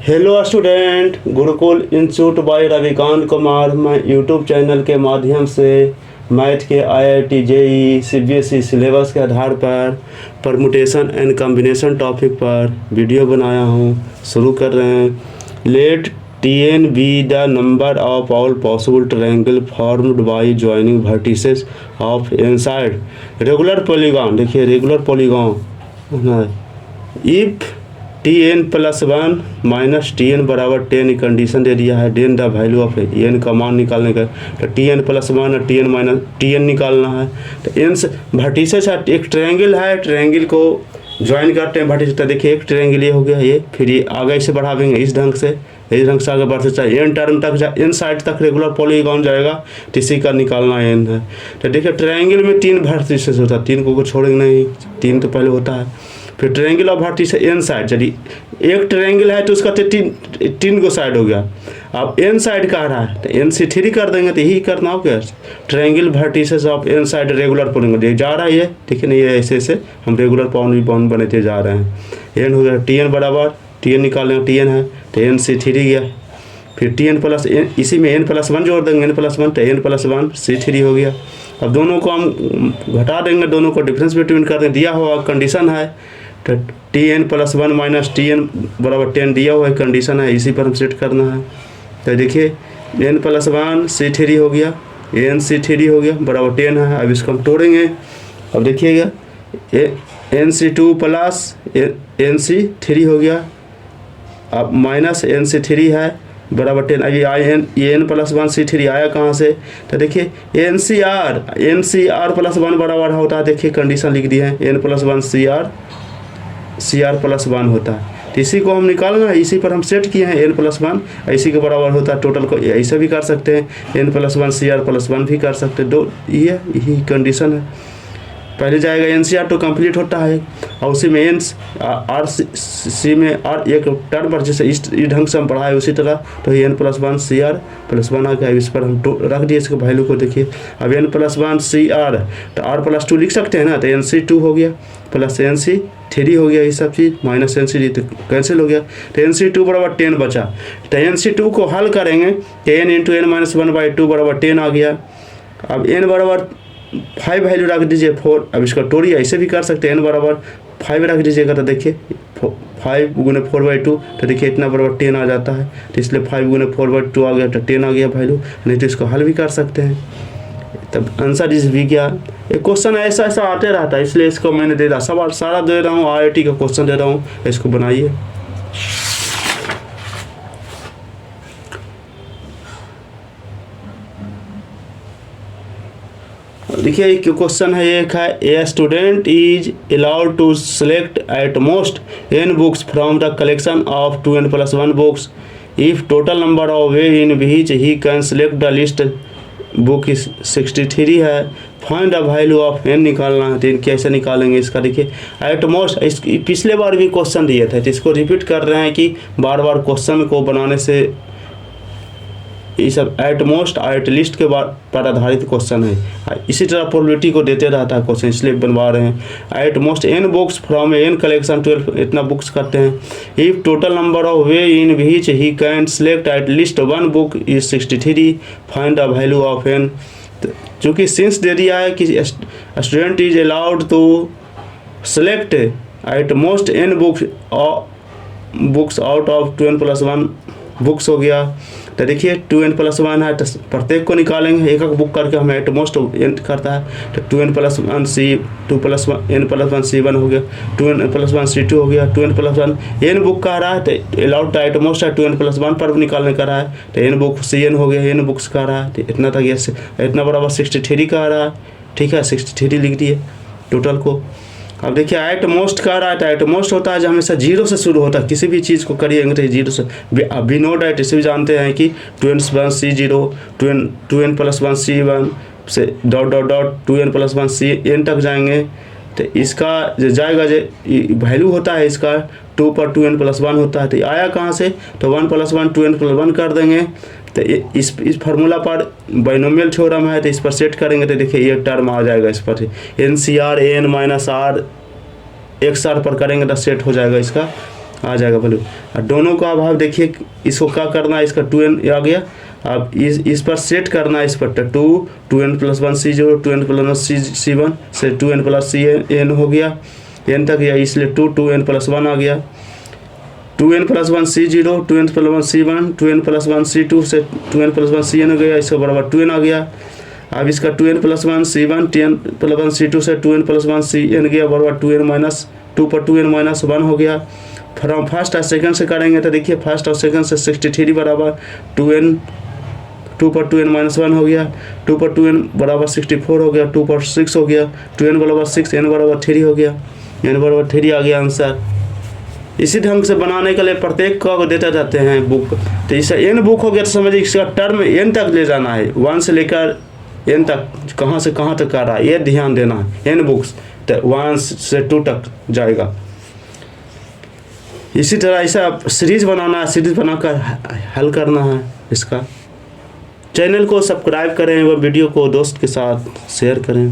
Hello student, Gurukul institute by Ravikant Kumar. मैं YouTube channel के माध्यम से मैथ के आईआईटी जेईई सीबीएसई सिलेबस के आधार पर परमुटेशन एंड कॉम्बिनेशन टॉपिक पर वीडियो बनाया हूँ। शुरू कर रहे हैं। Let Tn be the number of all possible triangle formed by joining vertices of inside regular polygon. देखिए regular polygon if Tn plus 1 minus Tn बराबर 10 कंडीशन दे दिया है। Then the value of n का मान निकालने का, तो Tn प्लस 1 और Tn माइनस Tn निकालना है। तो एन वर्टिसेस एक ट्रायंगल है, ट्रायंगल को ज्वाइन करते हैं वर्टिसेस। तो देखिए एक ट्रायंगल ये हो गया, ये फिर ये आगे इसे बढ़ावेंगे इस ढंग से आगे बढ़ते चाहिए एन टर्म तक एन साइड तक रेगुलर पॉलीगॉन जाएगा, तो इसी का निकालना एन है। तो देखिए ट्रायंगल में 3 वर्टिसेस होता है, 3 को छोड़ेंगे नहीं, 3 तो पहले होता है। फिर triangle of vertices n side, यदि एक ट्रायंगल है तो उसका तो 3 को साइड हो गया। अब एन साइड कह रहा है तो एन से 3 कर देंगे, तो यही करना हो क्या। Triangle vertices of n side regular polygon जा रहा है ये, ठीक है ना। ये ऐसे हम रेगुलर पॉलीगॉन बनते जा रहे हैं। एन हो गया Tn बराबर Tn निकालेंगे, Tn है तो एन से 3 गया। फिर Tn प्लस इसी में n प्लस 1 जोड़ देंगे, n प्लस 1 तो n प्लस 1 से 3 हो गया। अब दोनों को हम घटा देंगे, दोनों को डिफरेंस बिटवीन कर देंगे। दिया हुआ कंडीशन है तो Tn प्लस 1 माइनस Tn बराबर 10 दिया हुआ है, कंडीशन है, इसी पर हम सेट करना है। तो देखिए n प्लस 1 से 3 हो गया, n से 3 हो गया बराबर 10 है। अब इसको हम तोड़ेंगे। अब देखिएगा n से 2 प्लस n से 3 हो गया, अब माइनस n से 3 है बराबर 10। अभी ये n प्लस 1 से 3 आया कहाँ से, तो देखिए n सी आर प्लस 1 बराबर होता है। देखिए कंडीशन लिख दी है, n plus 1 C r plus 1 होता है। तो इसी को हम निकालना है, इसी पर हम सेट किए हैं। n प्लस 1 इसी के बराबर होता है। टोटल को ऐसे भी कर सकते हैं, n plus 1 C r plus 1 भी कर सकते हैं। दो यही कंडीशन है। पहले जाएगा एन सी आर तो कंप्लीट होता है, और उसी में एन आर सी में आर एक टर्म पर जैसे इस ढंग से हम पढ़ाए उसी तरह, तो ये n plus 1 C r plus 1 आ गया। इस पर हम रख दिए इसके वैल्यू को। देखिए अब n प्लस 1 सी आर तो r प्लस 2 लिख सकते हैं ना, तो n सी 2 हो गया प्लस n सी 3 हो गया, ये सब चीज़ माइनस n सी तो कैंसिल हो गया। तो n सी 2 बराबर 10 बचा। तो n सी 2 को हल करेंगे तो n इंटू n माइनस 1/2 बराबर 10 आ गया। अब n बराबर 5 वैल्यू रख दीजिए 4। अब इसका टोरी ऐसे भी कर सकते हैं, n बराबर 5 रख दीजिएगा तो देखिए 5 गुने 4/2 तो देखिए इतना बराबर 10 आ जाता है। तो इसलिए 5 गुने 4/2 आ गया तो 10 आ गया वैल्यू। नहीं तो इसको हल भी कर सकते हैं। तब आंसर इस भी क्या, एक क्वेश्चन ऐसा आते रहता है, इसलिए इसको मैंने दे रहा सवाल सारा दे रहा हूँ, IIT का क्वेश्चन दे रहा हूँ, इसको बनाइए। देखिए एक क्वेश्चन है, एक है a student is allowed to select at most n books from the collection of 2n plus 1 books if total number of way in which he can select the least book is 63 है। Find the value of n निकालना है। तो इन कैसे निकालेंगे इसका, देखिए at most पिछले बार भी क्वेश्चन दिए थे, तो इसको रिपीट कर रहे हैं कि बार बार क्वेश्चन को बनाने से ये सब एट मोस्ट एट लिस्ट के पर आधारित क्वेश्चन है। इसी तरह प्रोबेबिलिटी को देते रहता है क्वेश्चन, इसलिए बनवा रहे हैं। At most n books from n collection 12 इतना बुक्स करते हैं। If total number of way in which he can select at least 1 book is 63 find the value of n। चूँकि सिंस दे दिया है कि student is allowed to select at most n books out of 2n plus 1 books हो गया। तो देखिए 2n plus 1 है तो प्रत्येक को निकालेंगे, एक बुक करके हमें एट मोस्ट n करता है। तो 2n प्लस 1 सी 2 प्लस 1 n प्लस 1 C1 हो गया, 2n प्लस 1 C2 हो गया, 2n प्लस 1 n बुक का रहा है तो अलाउड तो एट मोस्ट है 2n प्लस 1 पर भी निकालने का रहा है, तो n बुक Cn हो गया, n बुक्स का रहा है। तो इतना तक ये इतना बराबर 63 का रहा है, ठीक है 63 लिख दिए टोटल को। अब देखिए एट मोस्ट का रहा है, तो एट मोस्ट होता है जो हमेशा 0 से शुरू होता है, किसी भी चीज़ को करिएंगे तो 0 से। वी नो डैट इसे भी जानते हैं कि 2n plus 1 C0 2n plus 1 C1 से डॉट 2n प्लस 1 Cn तक जाएंगे। तो इसका जो जाएगा जो वैल्यू होता है इसका 2 पर 2n प्लस 1 होता है। तो आया कहाँ से, तो 1 प्लस 1 2n प्लस 1 कर देंगे। तो इस फार्मूला पर बाइनोमियल थ्योरम है, तो इस पर सेट करेंगे तो देखिए ये टर्म आ जाएगा इस पर n C r n minus r x r पर करेंगे तो सेट हो जाएगा इसका। आ जाएगा वैल्यू। और दोनों का अब देखिए इसको क्या करना है, इसका 2n आ गया। अब इस पर सेट करना है, इस पर 2n + 1 c0 2n + 1 c1 से 2n + cn हो गया, n तक गया, इसलिए 2n + 1 आ गया। 2n + 1 c0 2n + 1 c1 2n + 1 c2 से 2n + 1 cn हो गया, इसका बराबर 2n आ गया। अब इसका 2n + 1 c1 2n + 1 c2 से 2n + 1 cn गया, बराबर 2n - 2 पर 2n - 1 हो गया। फ्रॉम फर्स्ट और सेकंड से करेंगे तो देखिए फर्स्ट और सेकंड से 63 बराबर 2 पर 2n - 1 हो गया, 2 पर 2n बराबर 64 हो गया, 2 पर 6 हो गया, 2n बराबर 6 n बराबर 3 हो गया, n बराबर 3 आ गया आंसर। इसी ढंग से बनाने के लिए प्रत्येक को देते जाते हैं बुक। तो इससे n बुक हो गया तो समझिए इसका टर्म n तक ले जाना है, 1 से लेकर n तक कहाँ से कहाँ तक कर रहा है ये ध्यान देना है। n बुक्स तो 1 से 2 तक जाएगा। इसी तरह ऐसा सीरीज बनाना है, सीरीज बनाकर हल करना है इसका। चैनल को सब्सक्राइब करें व वीडियो को दोस्त के साथ शेयर करें।